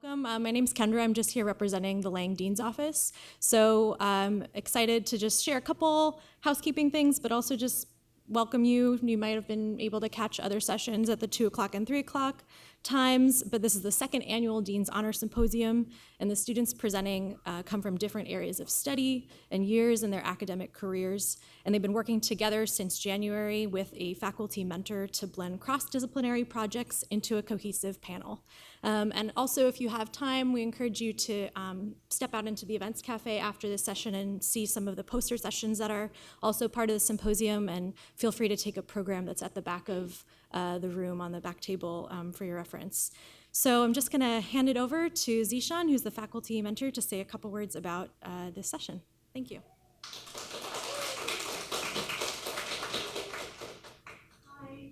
Welcome. My name's Kendra. I'm just here representing the Lang Dean's Office. So I'm excited to just share a couple housekeeping things, but also just welcome you. You might have been able to catch other sessions at the 2 o'clock and 3 o'clock times, but this is the second annual Dean's Honor Symposium, and the students presenting come from different areas of study and years in their academic careers, and they've been working together since January with a faculty mentor to blend cross-disciplinary projects into a cohesive panel. And also, if you have time, we encourage you to step out into the events cafe after this session and see some of the poster sessions that are also part of the symposium, and feel free to take a program that's at the back of the room on the back table for your reference. So I'm just gonna hand it over to Zishan, who's the faculty mentor, to say a couple words about this session. Thank you. Hi,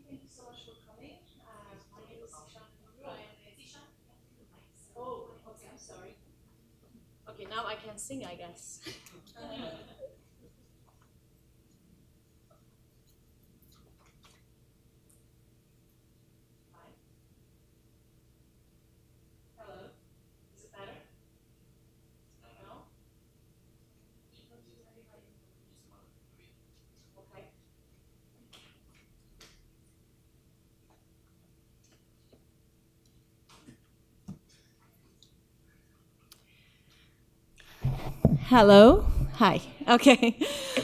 thank you so much for coming. My name is Zishan. Zishan? Oh, okay, I'm sorry. Okay, now I can sing, I guess. Hello. Hi. Okay.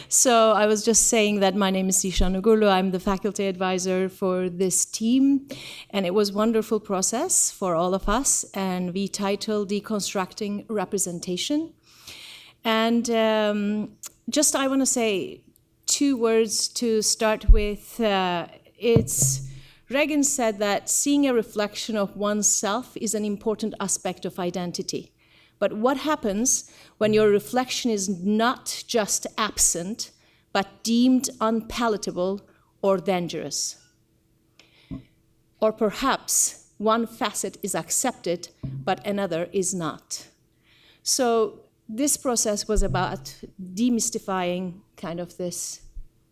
So I was just saying that my name is Zishan Ugurlu. I'm the faculty advisor for this team, and it was a wonderful process for all of us, and we titled Deconstructing Representation. And just I want to say 2 words to start with. Reagan said that seeing a reflection of oneself is an important aspect of identity. But what happens when your reflection is not just absent, but deemed unpalatable or dangerous? Or perhaps one facet is accepted, but another is not. So this process was about demystifying kind of this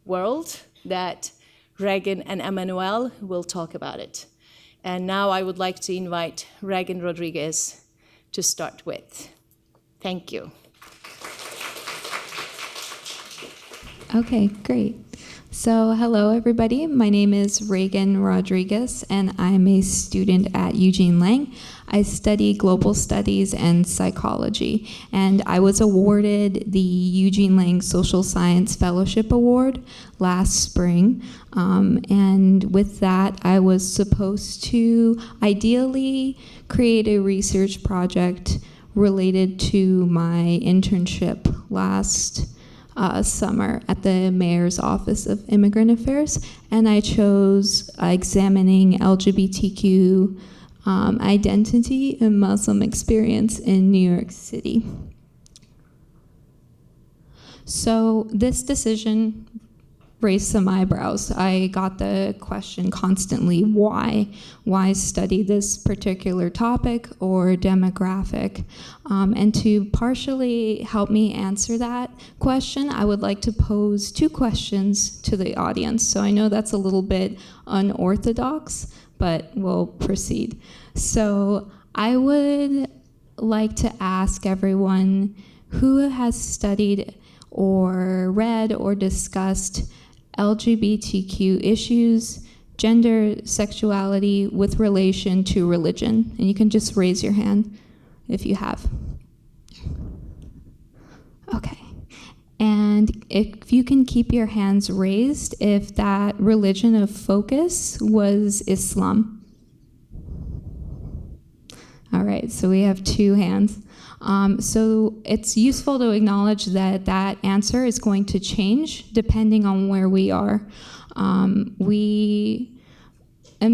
world that Reagan and Emmanuel will talk about it. And now I would like to invite Reagan Rodriguez to start with. Thank you. Okay, great. So hello, everybody. My name is Reagan Rodriguez, and I'm a student at Eugene Lang. I study global studies and psychology, and I was awarded the Eugene Lang Social Science Fellowship Award last spring. And with that, I was supposed to ideally create a research project related to my internship last summer at the Mayor's Office of Immigrant Affairs, and I chose examining LGBTQ identity and Muslim experience in New York City. So this decision raised some eyebrows. I got the question constantly, why study this particular topic or demographic? And to partially help me answer that question, I would like to pose 2 questions to the audience. So I know that's a little bit unorthodox, but we'll proceed. So I would like to ask everyone who has studied or read or discussed LGBTQ issues, gender, sexuality with relation to religion. And you can just raise your hand if you have. Okay. And if you can keep your hands raised if that religion of focus was Islam. All right, so we have 2 hands. So it's useful to acknowledge that that answer is going to change depending on where we are. And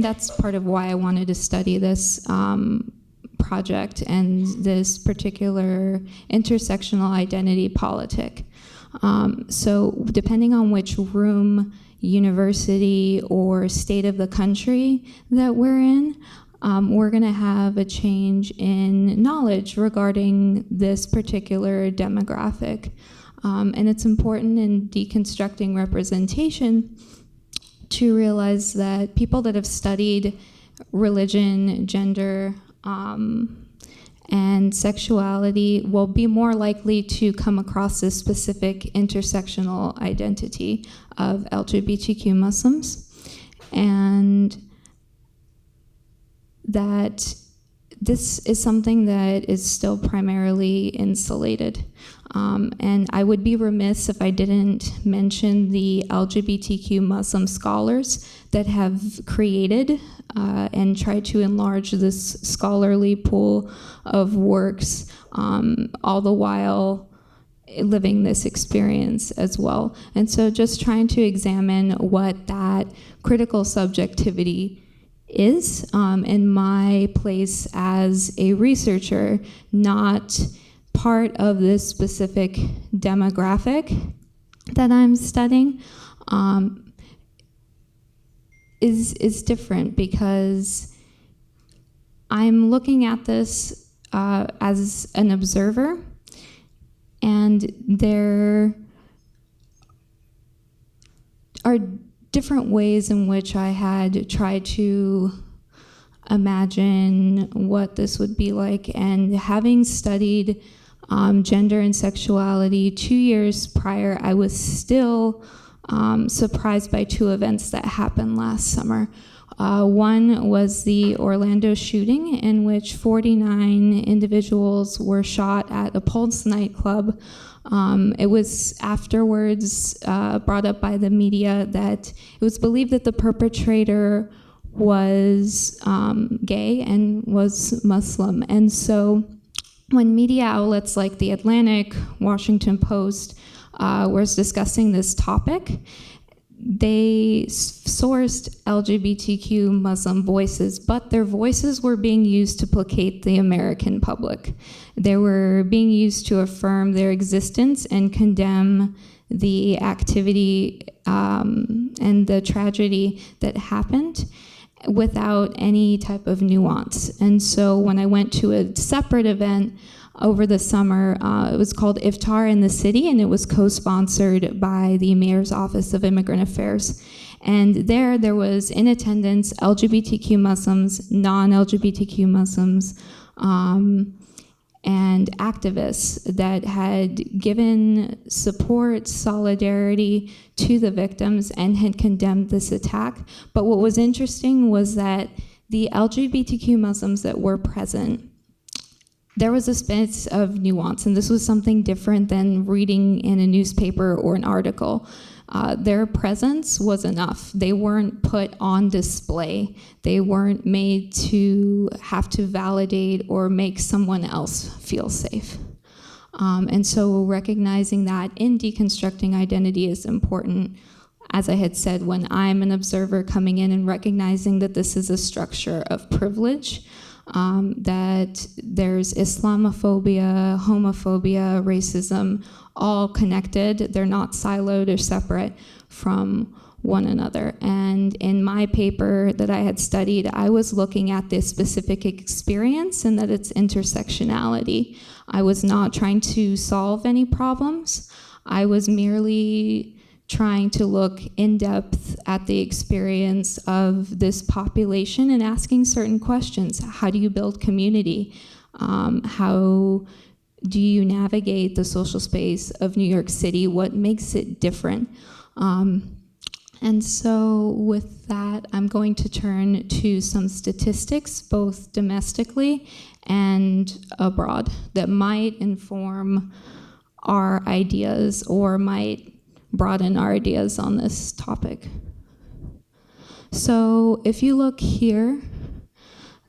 that's part of why I wanted to study this project and this particular intersectional identity politic. So depending on which room, university, or state of the country that we're in, we're going to have a change in knowledge regarding this particular demographic. And it's important in deconstructing representation to realize that people that have studied religion, gender, and sexuality will be more likely to come across this specific intersectional identity of LGBTQ Muslims, and that this is something that is still primarily insulated. And I would be remiss if I didn't mention the LGBTQ Muslim scholars that have created and tried to enlarge this scholarly pool of works, all the while living this experience as well. And so just trying to examine what that critical subjectivity is in my place as a researcher, not part of this specific demographic that I'm studying, is different, because I'm looking at this as an observer, and there are different ways in which I had tried to imagine what this would be like. And having studied gender and sexuality 2 years prior, I was still surprised by two events that happened last summer. One was the Orlando shooting, in which 49 individuals were shot at a Pulse nightclub. It was afterwards brought up by the media that it was believed that the perpetrator was gay and was Muslim. And so when media outlets like The Atlantic, Washington Post was discussing this topic, they sourced LGBTQ Muslim voices, but their voices were being used to placate the American public. They were being used to affirm their existence and condemn the activity and the tragedy that happened without any type of nuance. And so when I went to a separate event over the summer, it was called Iftar in the City, and it was co-sponsored by the Mayor's Office of Immigrant Affairs. And there was in attendance LGBTQ Muslims, non-LGBTQ Muslims, and activists that had given support, solidarity to the victims and had condemned this attack. But what was interesting was that the LGBTQ Muslims that were present, there was a space of nuance, and this was something different than reading in a newspaper or an article. Their presence was enough. They weren't put on display. They weren't made to have to validate or make someone else feel safe. And so recognizing that in deconstructing identity is important, as I had said, when I'm an observer coming in and recognizing that this is a structure of privilege, that there's Islamophobia, homophobia, racism, all connected. They're not siloed or separate from one another. And in my paper that I had studied, I was looking at this specific experience and that its intersectionality. I was not trying to solve any problems. I was merely trying to look in depth at the experience of this population and asking certain questions. How do you build community? How do you navigate the social space of New York City? What makes it different? And so with that, I'm going to turn to some statistics, both domestically and abroad, that might inform our ideas or might broaden our ideas on this topic. So if you look here,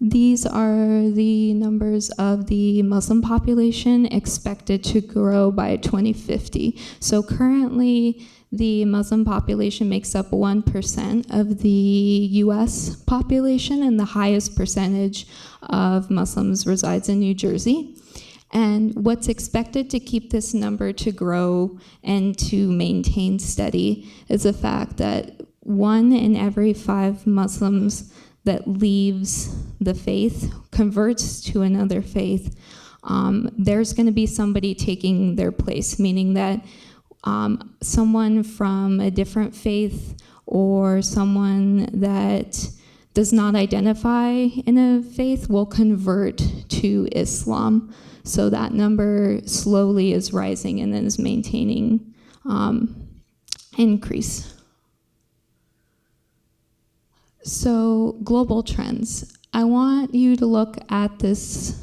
these are the numbers of the Muslim population expected to grow by 2050. So currently, the Muslim population makes up 1% of the US population, and the highest percentage of Muslims resides in New Jersey. And what's expected to keep this number to grow and to maintain steady is the fact that 1 in every 5 Muslims that leaves the faith, converts to another faith, there's going to be somebody taking their place, meaning that someone from a different faith or someone that does not identify in a faith will convert to Islam. So that number slowly is rising and then is maintaining increase. So global trends. I want you to look at this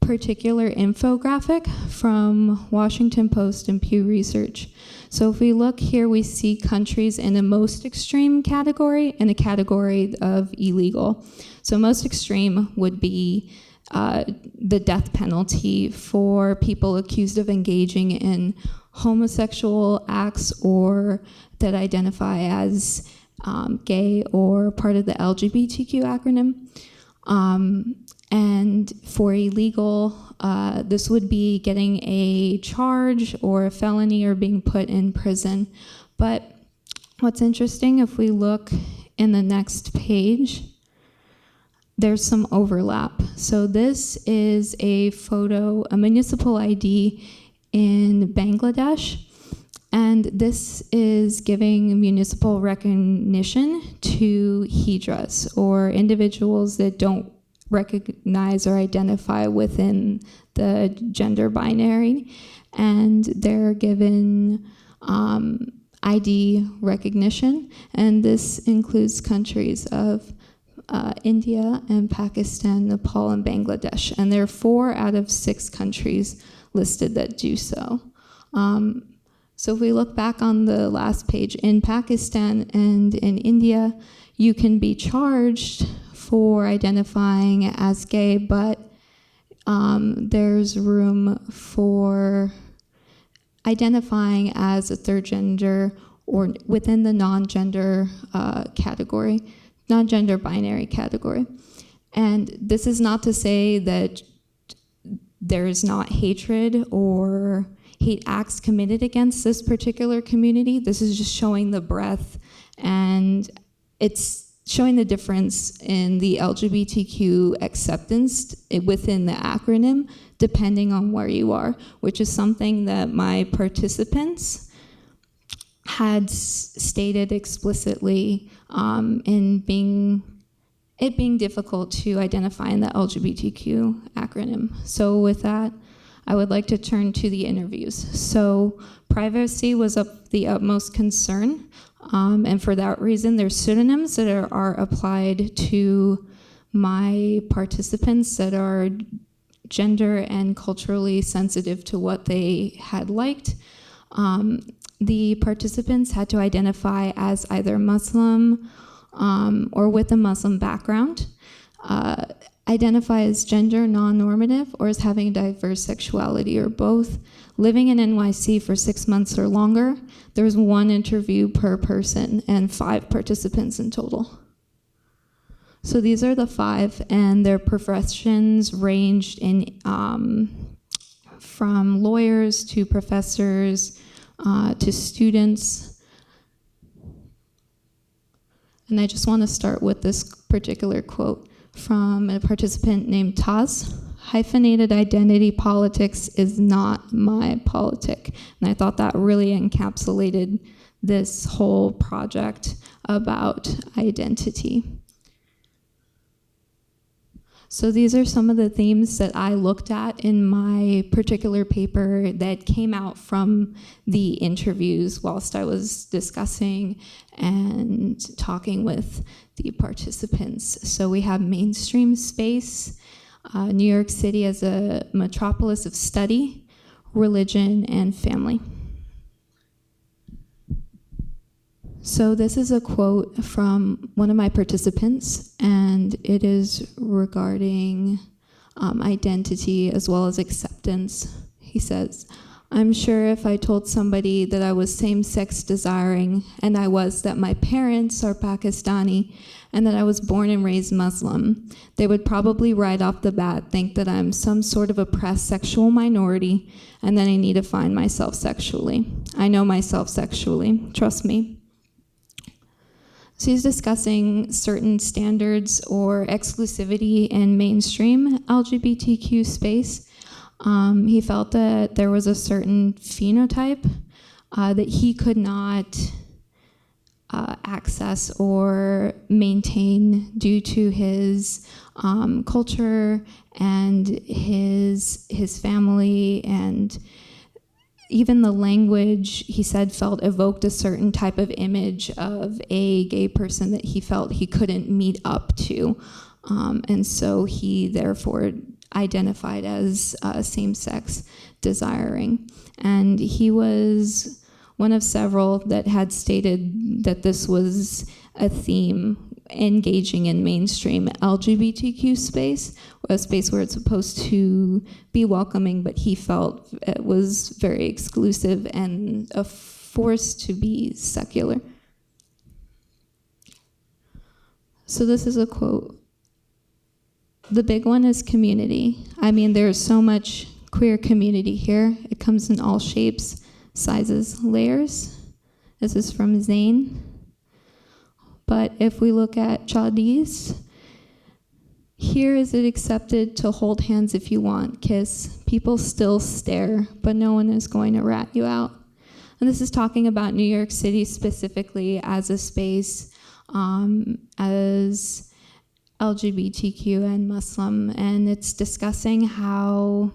particular infographic from Washington Post and Pew Research. So if we look here, we see countries in a most extreme category and a category of illegal. So most extreme would be the death penalty for people accused of engaging in homosexual acts or that identify as gay or part of the LGBTQ acronym. And for illegal, this would be getting a charge or a felony or being put in prison. But what's interesting, if we look in the next page, there's some overlap. So this is a photo, a municipal ID in Bangladesh. And this is giving municipal recognition to hijras, or individuals that don't recognize or identify within the gender binary. And they're given ID recognition. And this includes countries of India and Pakistan, Nepal, and Bangladesh. And there are 4 out of 6 countries listed that do so. So if we look back on the last page, in Pakistan and in India, you can be charged for identifying as gay, but there's room for identifying as a third gender or within the non-gender category, non-gender binary category. And this is not to say that there is not hatred or hate acts committed against this particular community. This is just showing the breadth, and it's showing the difference in the LGBTQ acceptance within the acronym, depending on where you are, which is something that my participants had stated explicitly in being difficult to identify in the LGBTQ acronym. So with that, I would like to turn to the interviews. So privacy was of the utmost concern, and for that reason, there's pseudonyms that are applied to my participants that are gender and culturally sensitive to what they had liked. The participants had to identify as either Muslim or with a Muslim background, identify as gender non-normative or as having diverse sexuality or both, living in NYC for 6 months or longer. There was 1 interview per person and 5 participants in total. So these are the 5, and their professions ranged in from lawyers to professors to students. And I just want to start with this particular quote from a participant named Taz. Hyphenated identity politics is not my politic. And I thought that really encapsulated this whole project about identity. So these are some of the themes that I looked at in my particular paper that came out from the interviews whilst I was discussing and talking with the participants. So we have mainstream space, New York City as a metropolis of study, religion, and family. So this is a quote from one of my participants, and it is regarding identity as well as acceptance. He says, "I'm sure if I told somebody that I was same-sex desiring, and I was, that my parents are Pakistani, and that I was born and raised Muslim, they would probably right off the bat think that I'm some sort of oppressed sexual minority, and that I need to find myself sexually. I know myself sexually, trust me." So he's discussing certain standards or exclusivity in mainstream LGBTQ space. He felt that there was a certain phenotype that he could not access or maintain due to his culture and his family, and even the language, he said, felt evoked a certain type of image of a gay person that he felt he couldn't meet up to. And so he therefore identified as same-sex desiring. And he was one of several that had stated that this was a theme engaging in mainstream LGBTQ space, a space where it's supposed to be welcoming, but he felt it was very exclusive and a force to be secular. So this is a quote. The big one is community. I mean, there's so much queer community here. It comes in all shapes, sizes, layers. This is from Zane. But if we look at Chadis, here is it accepted to hold hands if you want, kiss. People still stare, but no one is going to rat you out. And this is talking about New York City specifically as a space, as LGBTQ and Muslim, and it's discussing how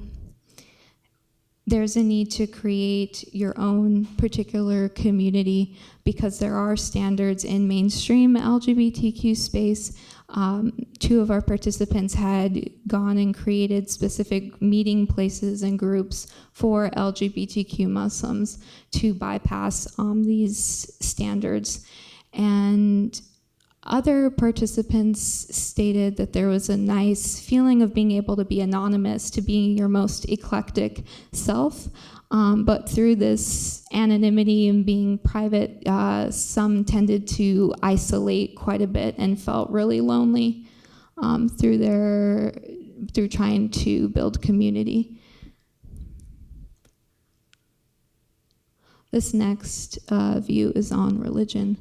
there's a need to create your own particular community because there are standards in mainstream LGBTQ space. Two of our participants had gone and created specific meeting places and groups for LGBTQ Muslims to bypass these standards. And other participants stated that there was a nice feeling of being able to be anonymous, to being your most eclectic self. But through this anonymity and being private, some tended to isolate quite a bit and felt really lonely through trying to build community. This next view is on religion.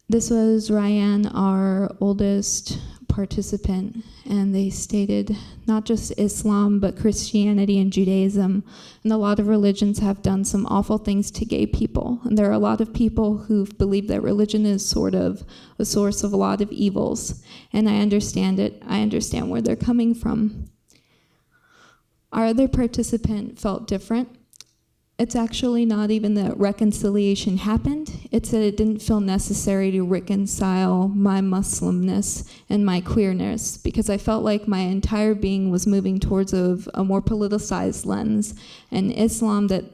This was Ryan, our oldest participant, and they stated not just Islam, but Christianity and Judaism, and a lot of religions have done some awful things to gay people. And there are a lot of people who believe that religion is sort of a source of a lot of evils, and I understand it. I understand where they're coming from. Our other participant felt different. It's actually not even that reconciliation happened. It's that it didn't feel necessary to reconcile my Muslimness and my queerness because I felt like my entire being was moving towards a more politicized lens, and Islam that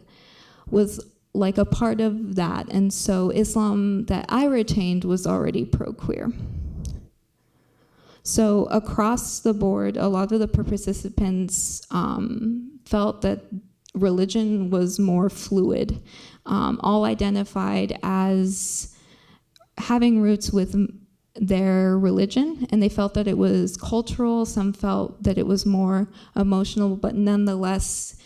was like a part of that. And so Islam that I retained was already pro-queer. So across the board, a lot of the participants felt that religion was more fluid, all identified as having roots with their religion, and they felt that it was cultural. Some felt that it was more emotional, but nonetheless,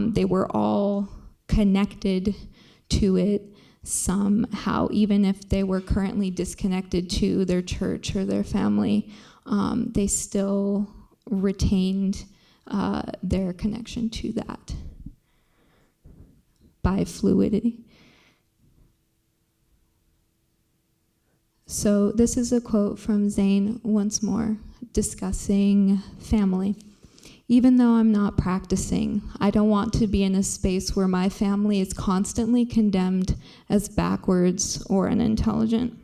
they were all connected to it somehow, even if they were currently disconnected to their church or their family. They still retained their connection to that by fluidity. So this is a quote from Zane once more, discussing family. Even though I'm not practicing, I don't want to be in a space where my family is constantly condemned as backwards or unintelligent.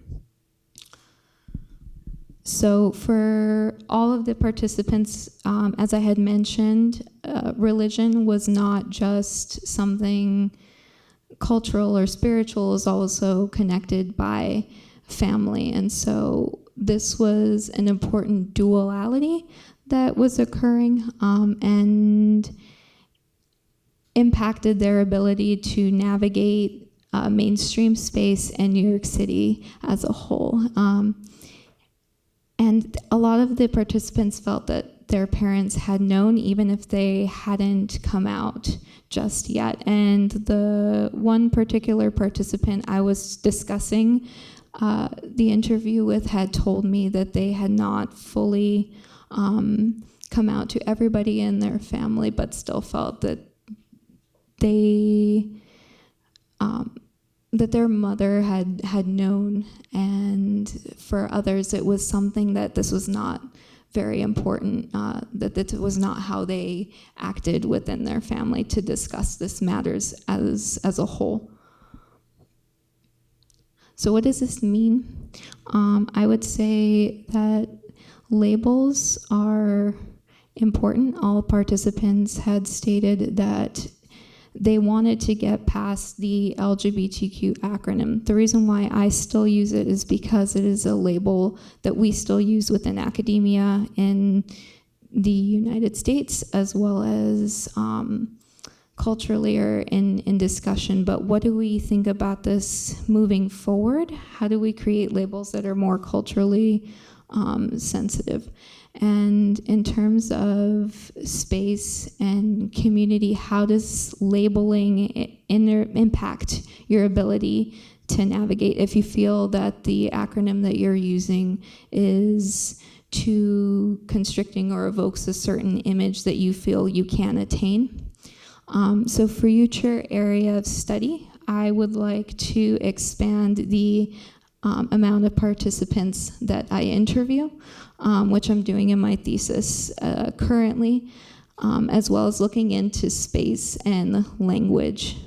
So for all of the participants, as I had mentioned, religion was not just something cultural or spiritual, is also connected by family. And so this was an important duality that was occurring and impacted their ability to navigate mainstream space and New York City as a whole. And a lot of the participants felt that their parents had known, even if they hadn't come out just yet. And the one particular participant I was discussing the interview with had told me that they had not fully come out to everybody in their family, but still felt that they that their mother had known, and for others it was something that this was not very important, that it was not how they acted within their family to discuss this matters as a whole. So what does this mean? I would say that labels are important. All participants had stated that they wanted to get past the LGBTQ acronym. The reason why I still use it is because it is a label that we still use within academia in the United States, as well as culturally or in discussion. But what do we think about this moving forward? How do we create labels that are more culturally sensitive? And in terms of space and community, how does labeling impact your ability to navigate if you feel that the acronym that you're using is too constricting or evokes a certain image that you feel you can attain? So for future area of study, I would like to expand the amount of participants that I interview, which I'm doing in my thesis currently, as well as looking into space and language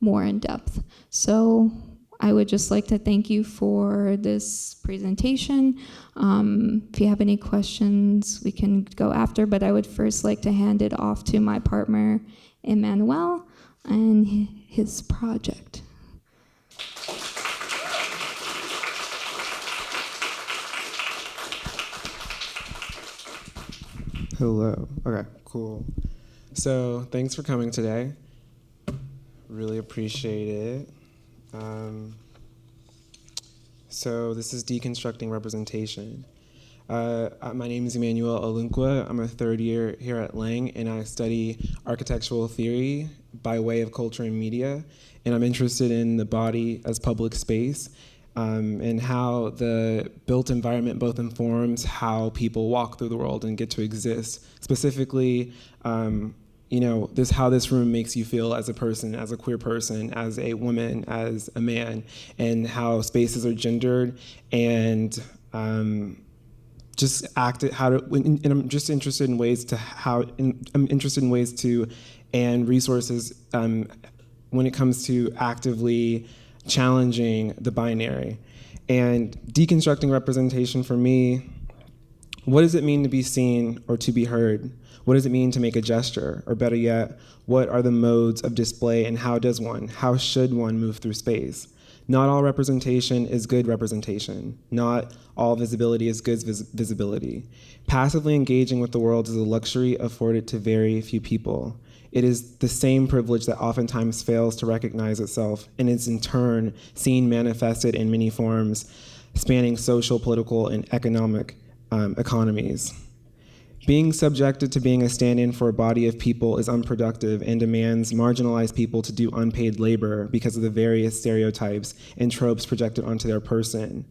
more in depth. So I would just like to thank you for this presentation. If you have any questions, we can go after, but I would first like to hand it off to my partner, Emmanuel, and his project. Hello. Okay, cool. So thanks for coming today. Really appreciate it. So this is Deconstructing Representation. My name is Emmanuel Olunkwa. I'm a third year here at Lang, and I study architectural theory by way of culture and media. And I'm interested in the body as public space, and how the built environment both informs how people walk through the world and get to exist. Specifically, how this room makes you feel as a person, as a queer person, as a woman, as a man, and how spaces are gendered, and and I'm just interested in ways to and resources when it comes to actively challenging the binary. And deconstructing representation for me, what does it mean to be seen or to be heard? What does it mean to make a gesture? Or better yet, what are the modes of display, and how should one move through space? Not all representation is good representation. Not all visibility is good visibility. Passively engaging with the world is a luxury afforded to very few people. It is the same privilege that oftentimes fails to recognize itself, and is in turn seen manifested in many forms, spanning social, political, and economic economies. Being subjected to being a stand-in for a body of people is unproductive and demands marginalized people to do unpaid labor because of the various stereotypes and tropes projected onto their person.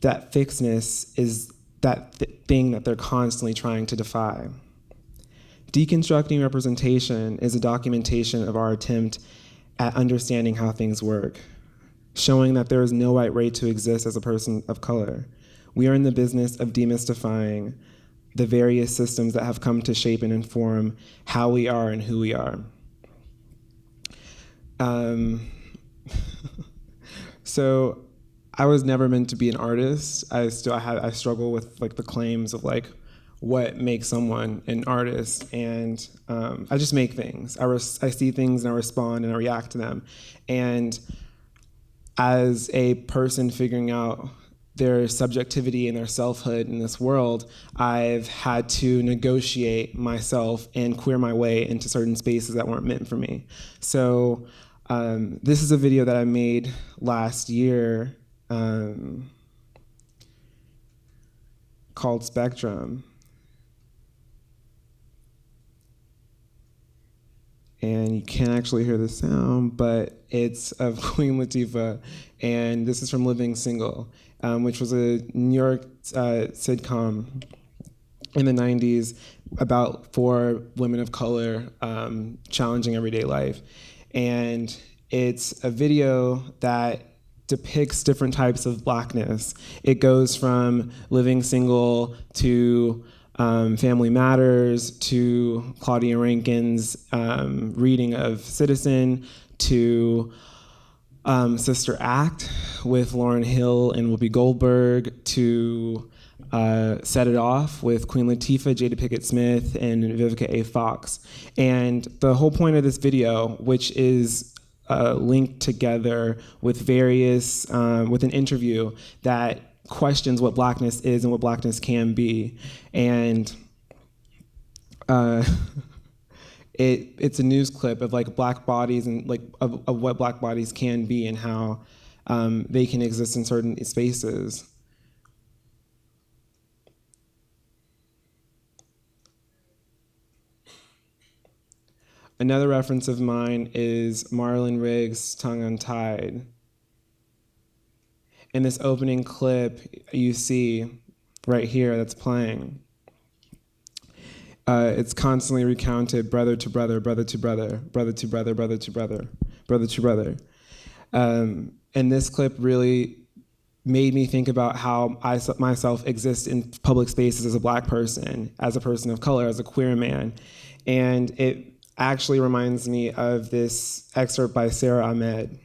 That fixedness is that thing that they're constantly trying to defy. Deconstructing representation is a documentation of our attempt at understanding how things work, showing that there is no right way to exist as a person of color. We are in the business of demystifying the various systems that have come to shape and inform how we are and who we are. So I was never meant to be an artist. I struggle with the claims of what makes someone an artist, and I just make things. I see things and I respond and I react to them. And as a person figuring out their subjectivity and their selfhood in this world, I've had to negotiate myself and queer my way into certain spaces that weren't meant for me. So this is a video that I made last year called Spectrum. And you can't actually hear the sound, but it's of Queen Latifah, and this is from Living Single, which was a New York sitcom in the 90s about 4 women of color challenging everyday life. And it's a video that depicts different types of Blackness. It goes from living single to Family Matters to Claudia Rankine's reading of Citizen to Sister Act with Lauryn Hill and Whoopi Goldberg to Set It Off with Queen Latifah, Jada Pinkett Smith, and Vivica A. Fox. And the whole point of this video, which is linked together with various, with an interview that questions what Blackness is and what Blackness can be. And it's a news clip of like Black bodies and like of what Black bodies can be and how they can exist in certain spaces. Another reference of mine is Marlon Riggs' Tongue Untied. In this opening clip, you see right here that's playing. It's constantly recounted brother to brother, brother to brother, brother to brother, brother to brother, brother to brother. And this clip really made me think about how I myself exist in public spaces as a Black person, as a person of color, as a queer man. And it actually reminds me of this excerpt by Sarah Ahmed.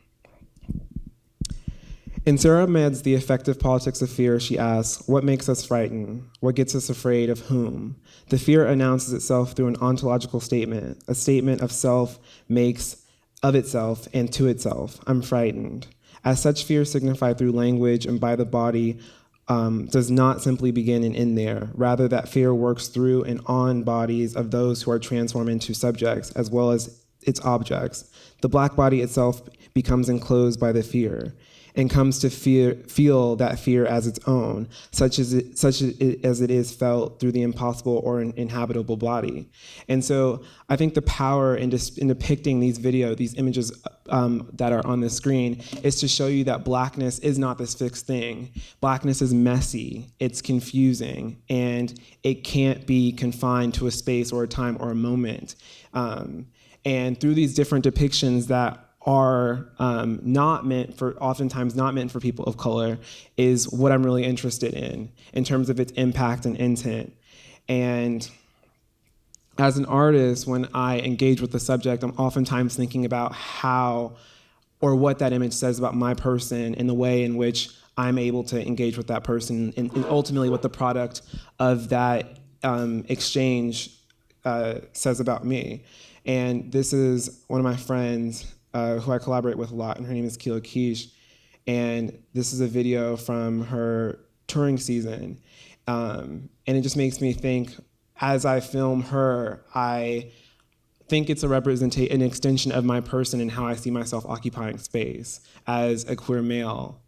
In Sarah Ahmed's The Effective Politics of Fear, she asks, what makes us frightened? What gets us afraid of whom? The fear announces itself through an ontological statement. A statement of self makes of itself and to itself. I'm frightened. As such, fear signified through language and by the body does not simply begin and end there. Rather, that fear works through and on bodies of those who are transformed into subjects as well as its objects. The Black body itself becomes enclosed by the fear and comes to feel that fear as its own, such as it is felt through the impossible or inhabitable body. And so I think the power in depicting these images that are on the screen is to show you that Blackness is not this fixed thing. Blackness is messy, it's confusing, and it can't be confined to a space or a time or a moment. And through these different depictions that are oftentimes not meant for people of color, is what I'm really interested in terms of its impact and intent. And as an artist, when I engage with the subject, I'm oftentimes thinking about how or what that image says about my person and the way in which I'm able to engage with that person and ultimately what the product of that exchange says about me. And this is one of my friends who I collaborate with a lot, and her name is Kila Keish. And this is a video from her touring season. And it just makes me think, as I film her, I think it's an extension of my person and how I see myself occupying space as a queer male.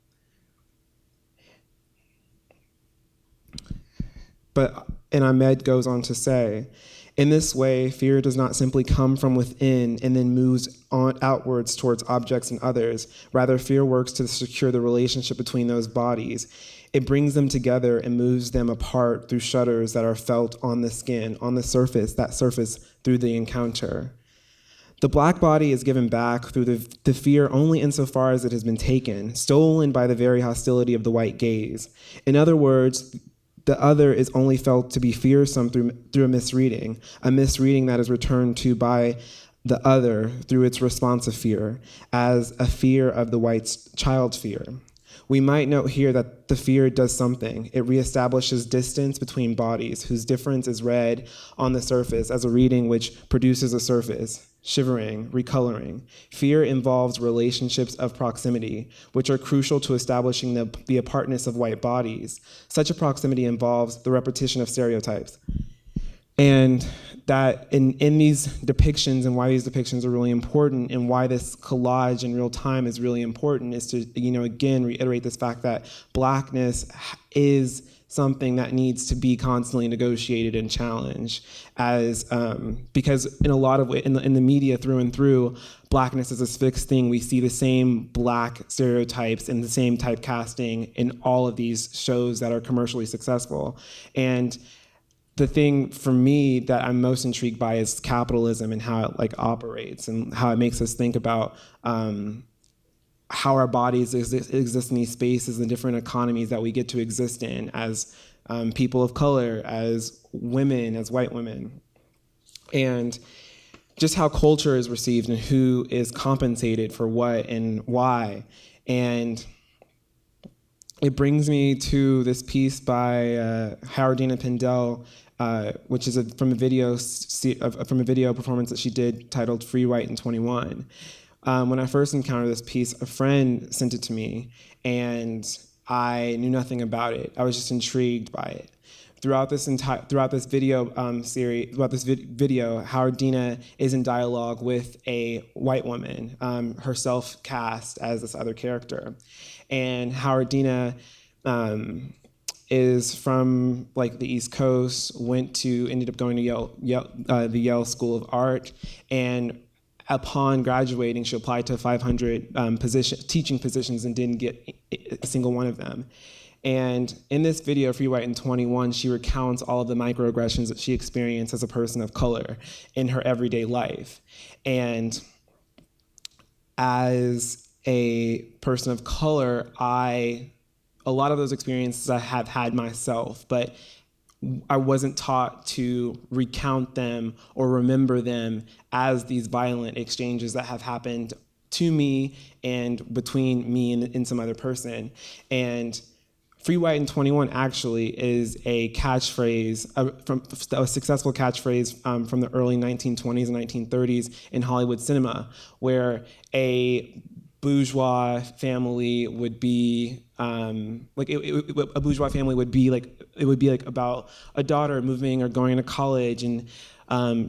And Ahmed goes on to say, in this way, fear does not simply come from within and then moves on outwards towards objects and others. Rather, fear works to secure the relationship between those bodies. It brings them together and moves them apart through shudders that are felt on the skin, on the surface, that surface through the encounter. The Black body is given back through the fear only insofar as it has been taken, stolen by the very hostility of the white gaze. In other words, the other is only felt to be fearsome through a misreading that is returned to by the other through its response of fear, as a fear of the white child's fear. We might note here that the fear does something. It reestablishes distance between bodies, whose difference is read on the surface as a reading which produces a surface, shivering, recoloring. Fear involves relationships of proximity, which are crucial to establishing the apartness of white bodies. Such a proximity involves the repetition of stereotypes. And that in these depictions, and why these depictions are really important, and why this collage in real time is really important, is to, again, reiterate this fact that Blackness is something that needs to be constantly negotiated and challenged, because in a lot of ways, in the media through and through, Blackness is this fixed thing. We see the same Black stereotypes and the same typecasting in all of these shows that are commercially successful. And the thing for me that I'm most intrigued by is capitalism and how it operates and how it makes us think about how our bodies exist in these spaces and different economies that we get to exist in as people of color, as women, as white women. And just how culture is received and who is compensated for what and why. And it brings me to this piece by Howardina Pindell, which is from a video performance that she did titled "Free, White, and 21." When I first encountered this piece, a friend sent it to me, and I knew nothing about it. I was just intrigued by it. Throughout this video, Howardina is in dialogue with a white woman, herself cast as this other character, and Howardina is from the East Coast. Ended up going to the Yale School of Art, and upon graduating, she applied to 500 teaching positions and didn't get a single one of them. And in this video, Free, White, and 21, she recounts all of the microaggressions that she experienced as a person of color in her everyday life. And as a person of color, a lot of those experiences I have had myself, but I wasn't taught to recount them or remember them as these violent exchanges that have happened to me and between me and some other person. And Free, White, and 21 actually is a catchphrase, a successful catchphrase from the early 1920s and 1930s in Hollywood cinema, where a bourgeois family would be a bourgeois family would be about a daughter moving or going to college, and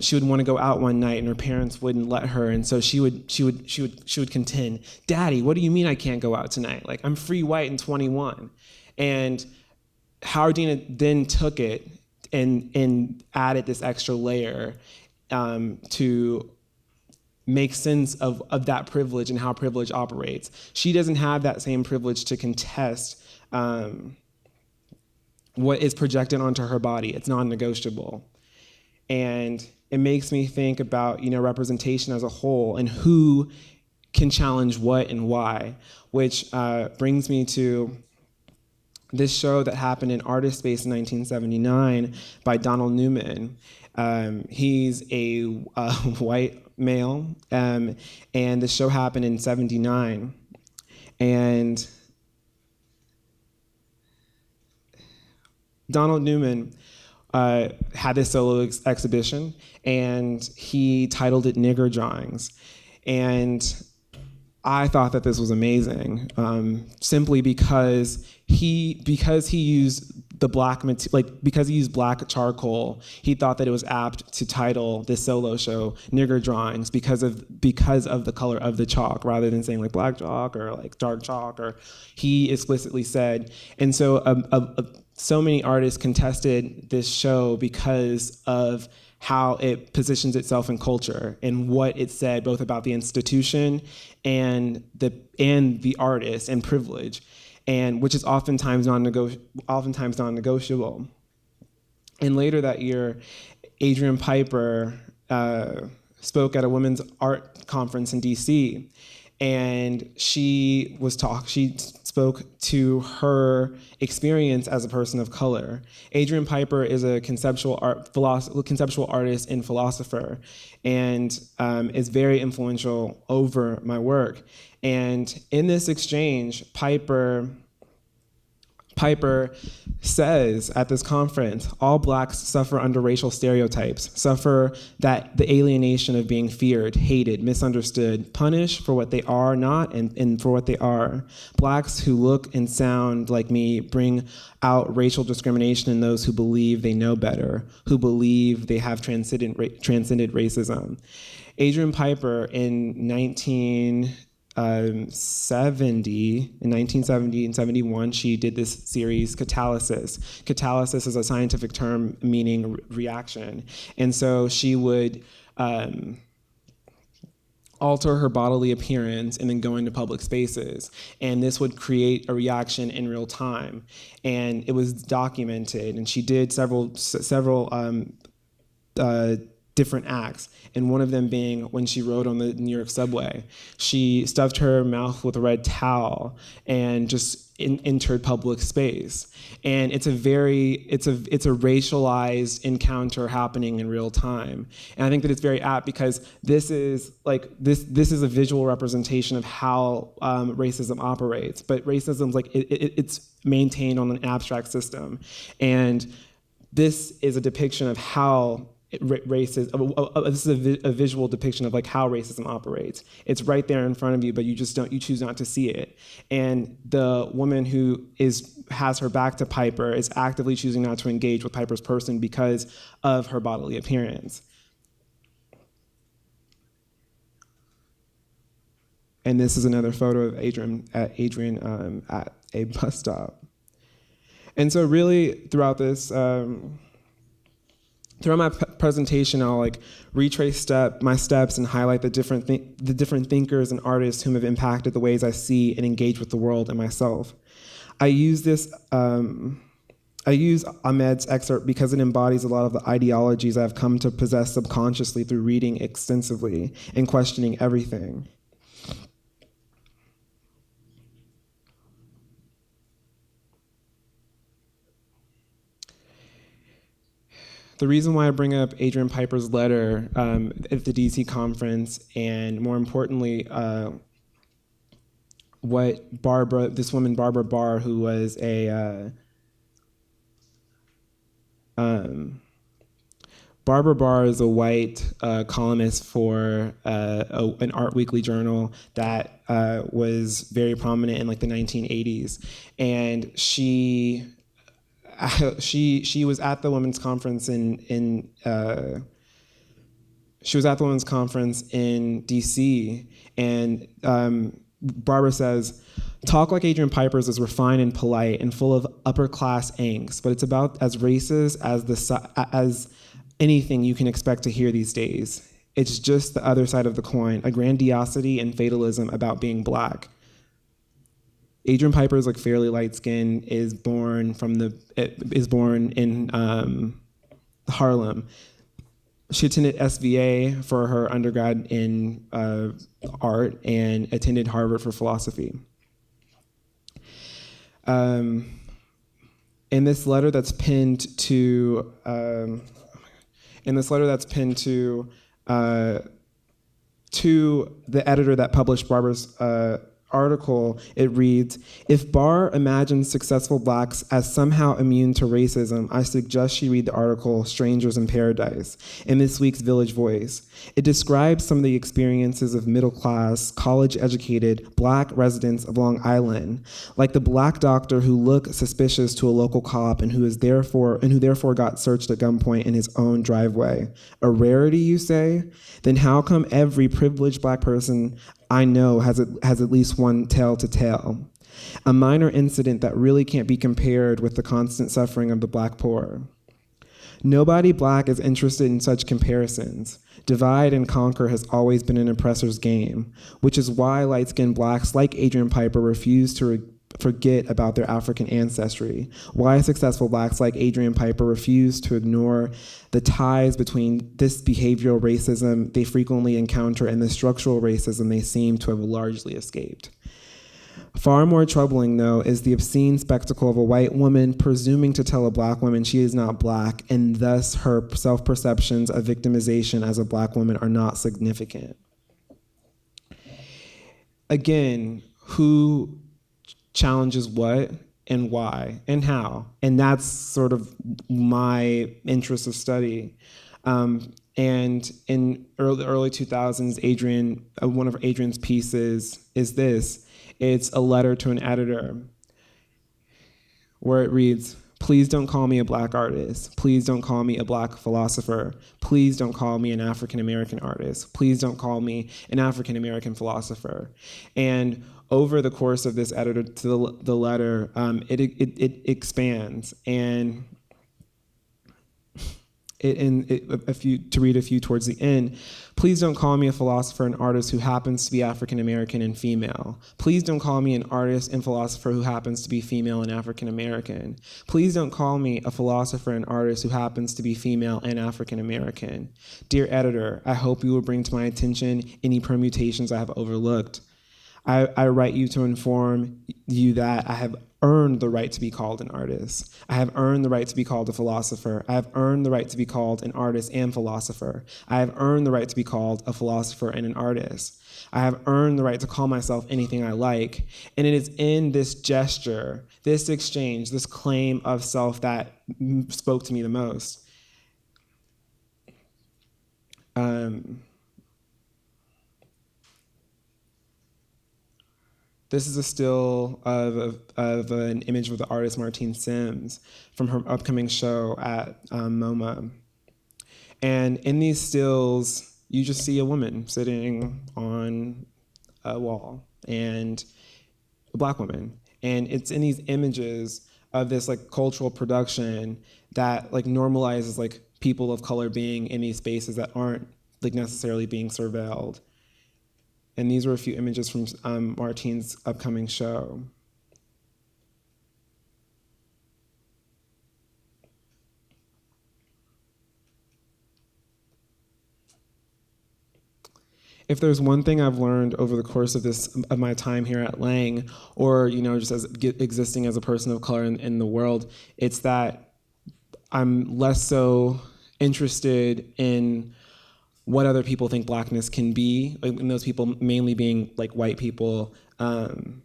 she would want to go out one night and her parents wouldn't let her, and so she would contend, "Daddy, what do you mean I can't go out tonight? I'm free, white, and 21." And Howardina then took it and added this extra layer to make sense of that privilege and how privilege operates. She doesn't have that same privilege to contest what is projected onto her body. It's non-negotiable. And it makes me think about, representation as a whole and who can challenge what and why, which brings me to this show that happened in Artist Space in 1979 by Donald Newman. He's a white male, and the show happened in '79. And Donald Newman had this solo exhibition, and he titled it "Nigger Drawings." And I thought that this was amazing, simply because he used the black because he used black charcoal. He thought that it was apt to title this solo show "Nigger Drawings" because of the color of the chalk, rather than saying black chalk or dark chalk. Or he explicitly said, and so so many artists contested this show because of how it positions itself in culture and what it said both about the institution and the artist and privilege, and which is oftentimes non-negotiable. And later that year, Adrian Piper spoke at a women's art conference in DC, and she spoke to her experience as a person of color. Adrian Piper is a conceptual artist and philosopher, and is very influential over my work. And in this exchange, Piper says at this conference, all blacks suffer under racial stereotypes, suffer the alienation of being feared, hated, misunderstood, punished for what they are not and for what they are. Blacks who look and sound like me bring out racial discrimination in those who believe they know better, who believe they have transcended racism. Adrian Piper in 1970 and 71, she did this series, Catalysis. Catalysis is a scientific term meaning reaction. And so she would alter her bodily appearance and then go into public spaces. And this would create a reaction in real time. And it was documented, and she did several different acts, and one of them being when she rode on the New York subway. She stuffed her mouth with a red towel and just entered public space. And it's a racialized encounter happening in real time. And I think that it's very apt because this is a visual representation of how racism operates. But racism's it's maintained on an abstract system. And this is a depiction of how racism. This is a visual depiction of how racism operates. It's right there in front of you, but you choose not to see it. And the woman who has her back to Piper is actively choosing not to engage with Piper's person because of her bodily appearance. And this is another photo of Adrian at a bus stop. And so really throughout my presentation, I'll retrace my steps and highlight the different thinkers and artists whom have impacted the ways I see and engage with the world and myself. I use Ahmed's excerpt because it embodies a lot of the ideologies I've come to possess subconsciously through reading extensively and questioning everything. The reason why I bring up Adrian Piper's letter at the DC conference, and more importantly, what this woman Barbara Barr, who was Barbara Barr is a white columnist for an art weekly journal that was very prominent in the 1980s, and she was at the women's conference in DC, and Barbara says, "Talk like Adrian Piper's is refined and polite and full of upper class angst, but it's about as racist as anything you can expect to hear these days. It's just the other side of the coin, a grandiosity and fatalism about being black." Adrian Piper is fairly light skinned, is born in Harlem. She attended SVA for her undergrad in art and attended Harvard for philosophy. In this letter that's pinned to the editor that published Barbara's article, it reads, "If Barr imagines successful blacks as somehow immune to racism, I suggest she read the article Strangers in Paradise in this week's Village Voice. It describes some of the experiences of middle-class, college-educated black residents of Long Island, like the black doctor who looked suspicious to a local cop and who therefore got searched at gunpoint in his own driveway. A rarity, you say? Then how come every privileged black person I know has at least one tale to tell? A minor incident that really can't be compared with the constant suffering of the black poor. Nobody black is interested in such comparisons. Divide and conquer has always been an oppressor's game, which is why light-skinned blacks like Adrian Piper refuse to forget about their African ancestry, why successful blacks like Adrian Piper refuse to ignore the ties between this behavioral racism they frequently encounter and the structural racism they seem to have largely escaped. Far more troubling, though, is the obscene spectacle of a white woman presuming to tell a black woman she is not black, and thus her self-perceptions of victimization as a black woman are not significant. Again, who challenges what and why and how? And that's sort of my interest of study. And in the early 2000s, one of Adrian's pieces is this. It's a letter to an editor where it reads, "Please don't call me a black artist. Please don't call me a black philosopher. Please don't call me an African-American artist. Please don't call me an African-American philosopher." And over the course of this editor to the letter, it expands. And to read a few towards the end. Please don't call me a philosopher and artist who happens to be African American and female. Please don't call me an artist and philosopher who happens to be female and African American. Please don't call me a philosopher and artist who happens to be female and African American. Dear editor, I hope you will bring to my attention any permutations I have overlooked. I write you to inform you that I have earned the right to be called an artist. I have earned the right to be called a philosopher. I have earned the right to be called an artist and philosopher. I have earned the right to be called a philosopher and an artist. I have earned the right to call myself anything I like. And it is in this gesture, this exchange, this claim of self that spoke to me the most. This is a still of an image of the artist Martine Sims from her upcoming show at MoMA. And in these stills, you just see a woman sitting on a wall, and a Black woman. And it's in these images of this like cultural production that like normalizes like people of color being in these spaces that aren't like necessarily being surveilled. And these were a few images from Martine's upcoming show. If there's one thing I've learned over the course of my time here at Lang, or just as existing as a person of color in the world, it's that I'm less so interested in what other people think Blackness can be, and those people mainly being like white people, and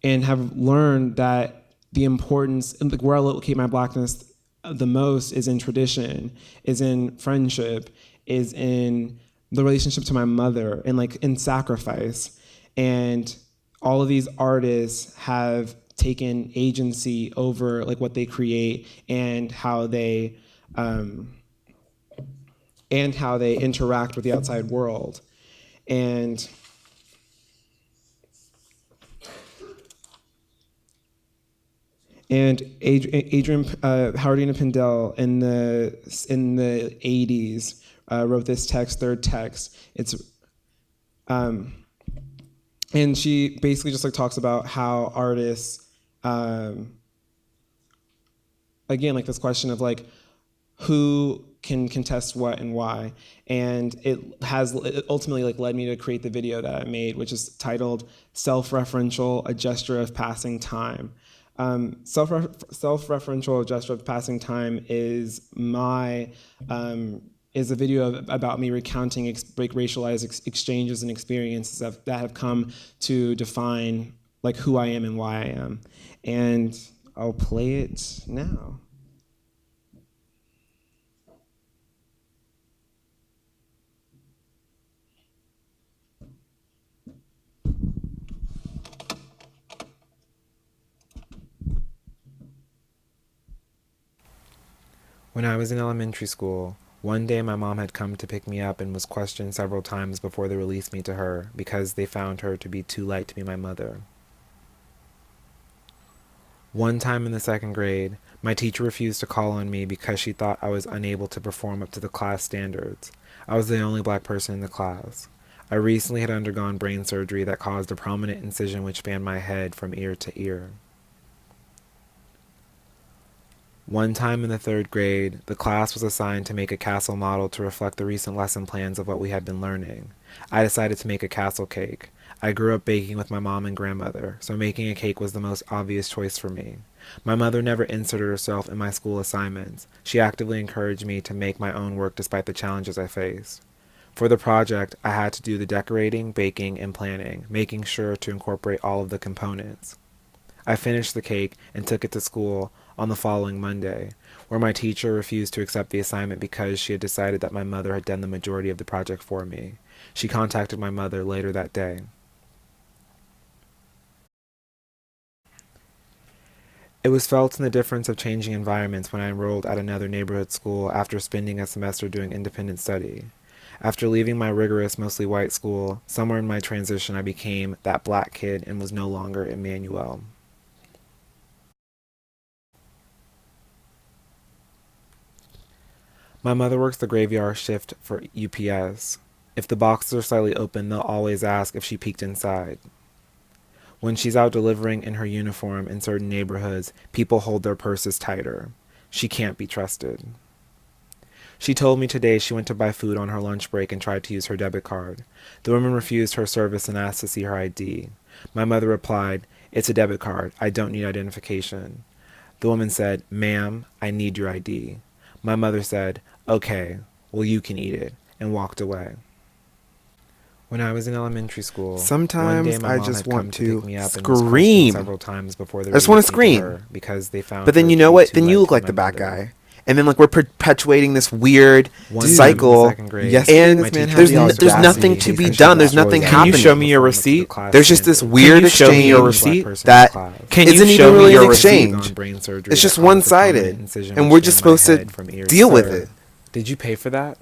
have learned that the importance, and like where I locate my Blackness the most is in tradition, is in friendship, is in the relationship to my mother, and like in sacrifice. And all of these artists have taken agency over like what they create and how they interact with the outside world. And Adrian Howardina Pindell in the 80s wrote this text, third text. It's and she basically just like talks about how artists, again, like this question of like who can contest what and why. And it ultimately like led me to create the video that I made, which is titled Self-Referential, A Gesture of Passing Time. Self-referential, A Gesture of Passing Time is is a video about me recounting racialized exchanges and experiences that have come to define like who I am and why I am. And I'll play it now. When I was in elementary school, one day my mom had come to pick me up and was questioned several times before they released me to her because they found her to be too light to be my mother. One time in the second grade, my teacher refused to call on me because she thought I was unable to perform up to the class standards. I was the only Black person in the class. I recently had undergone brain surgery that caused a prominent incision which spanned my head from ear to ear. One time in the third grade, the class was assigned to make a castle model to reflect the recent lesson plans of what we had been learning. I decided to make a castle cake. I grew up baking with my mom and grandmother, so making a cake was the most obvious choice for me. My mother never inserted herself in my school assignments. She actively encouraged me to make my own work despite the challenges I faced. For the project, I had to do the decorating, baking, and planning, making sure to incorporate all of the components. I finished the cake and took it to school on the following Monday, where my teacher refused to accept the assignment because she had decided that my mother had done the majority of the project for me. She contacted my mother later that day. It was felt in the difference of changing environments when I enrolled at another neighborhood school after spending a semester doing independent study. After leaving my rigorous, mostly white school, somewhere in my transition I became that Black kid and was no longer Emmanuel. My mother works the graveyard shift for UPS. If the boxes are slightly open, they'll always ask if she peeked inside. When she's out delivering in her uniform in certain neighborhoods, people hold their purses tighter. She can't be trusted. She told me today she went to buy food on her lunch break and tried to use her debit card. The woman refused her service and asked to see her ID. My mother replied, "It's a debit card. I don't need identification." The woman said, "Ma'am, I need your ID." My mother said, "Okay, well you can eat it," and walked away. When I was in elementary school, Sometimes one day my I mom just had want come to to pick me up and was questioned scream. several times before they I just want to released me scream. her because they found But then her you to know be what? too Then light you look for like my the bad mother. guy. And then like we're perpetuating this weird One time in cycle. second grade, And my teacher there's told us there's to nothing ask to me be if done. I There's was nothing always happening. Can you show me your receipt? There's just this weird Can you show me your exchange receipt? that Can isn't you even show me really your an receipt? exchange. It's just one-sided, and we're just supposed to deal with it. Did you pay for that?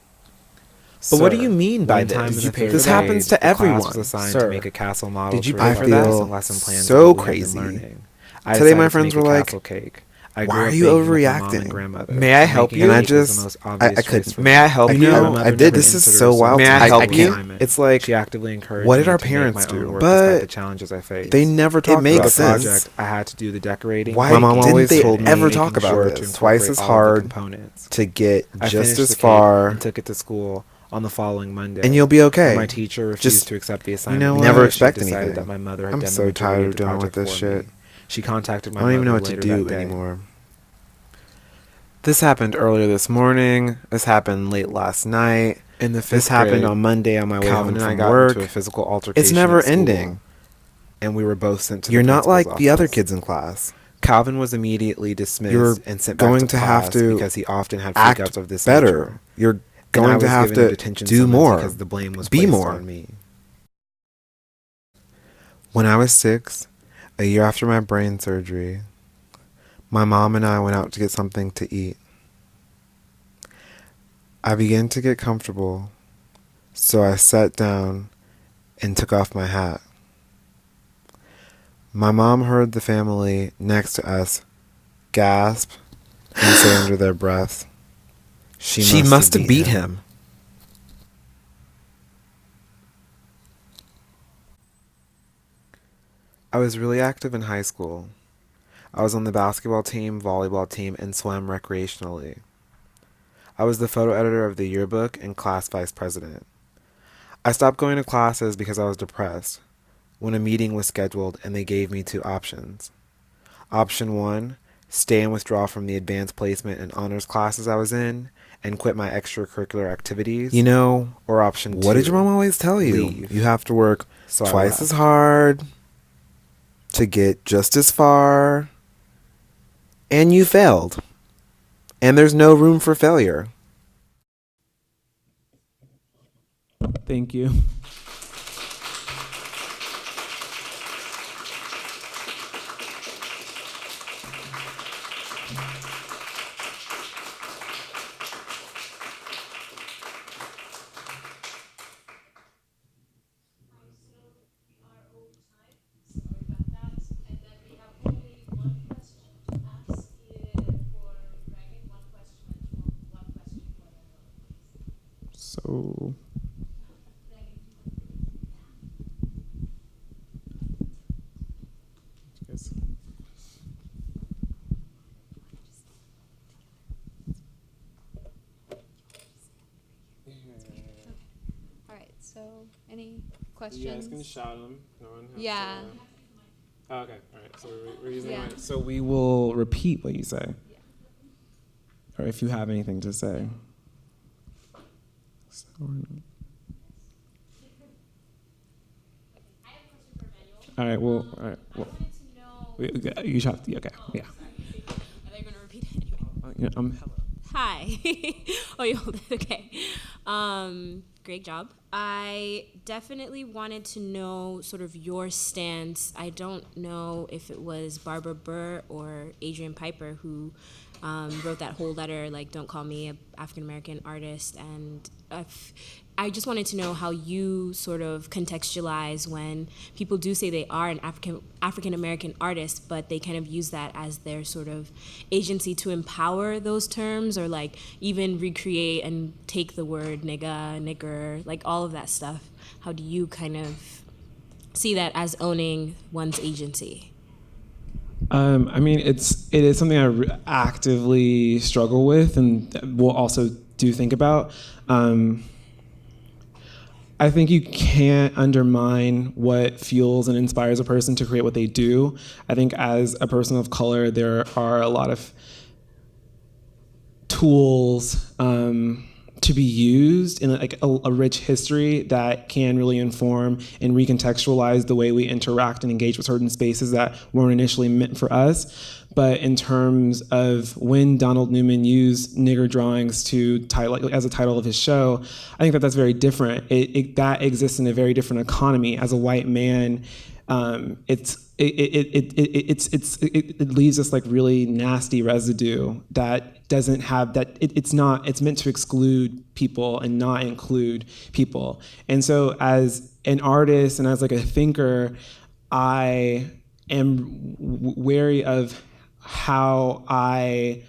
But what do you mean by this? This happens to everyone. To make a castle model. Did you to pay refer for that? that? Lesson plans So of what we had been crazy. learning. I Today my decided to friends make were a like, castle cake. "Why I grew are up you baking with my mom and overreacting? grandmother. May I help Making you?" a And I cake was the just- most I obvious couldn't. choice for May me. I help I you? knew my I mother did. never This is inserted so herself wild. into May I my help school you? assignment. It's like, She actively encouraged what did me our to make parents my own do? work But despite the challenges I faced. they never talk For about the this. project, I had to do the decorating. Why My mom didn't always they told me ever making talk about sure this? to Twice incorporate as all of the hard components. to get I just finished as the cake far, and took it to school on the following Monday. and you'll be okay. But my teacher refused Just, to accept the you assignment. know because what? Never she expect decided anything. that my mother had I'm done so the tired majority of of the dealing with project this for me. shit. She contacted my I don't even know mother what to later do that day. anymore. This happened earlier this morning. This happened late last night. In the fifth This happened grade, on Monday on my way Calvin home and I from got work. into a physical altercation. It's never at school, ending. and we were both sent to You're the not like principal's the other office. kids in class. Calvin was immediately dismissed You're and sent back going to to class have to because he often had act freakouts of this better. nature. You're And I going to was have given a to detention do summons more. because the blame was Be placed more. on me. When I was 6, a year after my brain surgery, my mom and I went out to get something to eat. I began to get comfortable, so I sat down and took off my hat. My mom heard the family next to us gasp and say under their breath, She must have beat him. I was really active in high school. I was on the basketball team, volleyball team, and swam recreationally. I was the photo editor of the yearbook and class vice president. I stopped going to classes because I was depressed when a meeting was scheduled and they gave me 2 options. Option 1, stay and withdraw from the advanced placement and honors classes I was in and quit my extracurricular activities. You know, or option 2. What did your mom always tell you? Leave. You have to work So I twice left. as hard to get just as far, and you failed. And there's no room for failure. Thank you. So yes. All right. So, any questions? You guys can shout them. No one has Yeah. to. Oh, okay. All right. So we're using Yeah. it. So we will repeat what you say. Or if you have anything to say. So all right. Well. All right. Well. You shout. Okay. Yeah. Are they going to repeat it anyway? Yeah, hello. Hi. Oh, you hold it. Okay. Great job. I definitely wanted to know sort of your stance. I don't know if it was Barbara Burr or Adrian Piper who wrote that whole letter, like, don't call me an African-American artist. And I just wanted to know how you sort of contextualize when people do say they are an African-American artist, but they kind of use that as their sort of agency to empower those terms, or like even recreate and take the word nigga, nigger, like all of that stuff. How do you kind of see that as owning one's agency? I mean, it is something I actively struggle with, and will also do think about. I think you can't undermine what fuels and inspires a person to create what they do. I think as a person of color, there are a lot of tools to be used in like a rich history that can really inform and recontextualize the way we interact and engage with certain spaces that weren't initially meant for us. But in terms of when Donald Newman used nigger drawings to as a title of his show, I think that that's very different. That exists in a very different economy. As a white man, it leaves us like really nasty residue that doesn't have that. It's meant to exclude people and not include people. And so as an artist and as like a thinker, I am wary of how I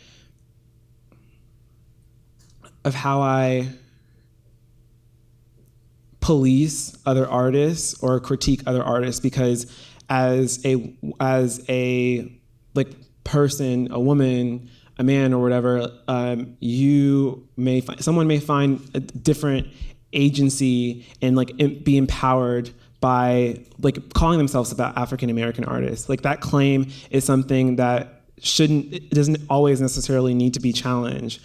police other artists or critique other artists, because as a like person, a woman, a man, or whatever, someone may find a different agency and like be empowered by like calling themselves about African American artists. Like that claim is something that it doesn't always necessarily need to be challenged,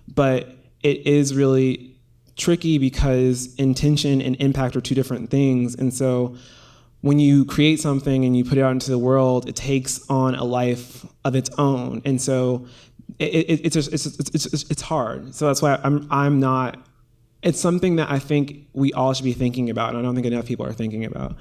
but it is really tricky because intention and impact are two different things. And so when you create something and you put it out into the world, it takes on a life of its own. And so it's hard. So that's why I'm not. It's something that I think we all should be thinking about, and I don't think enough people are thinking about.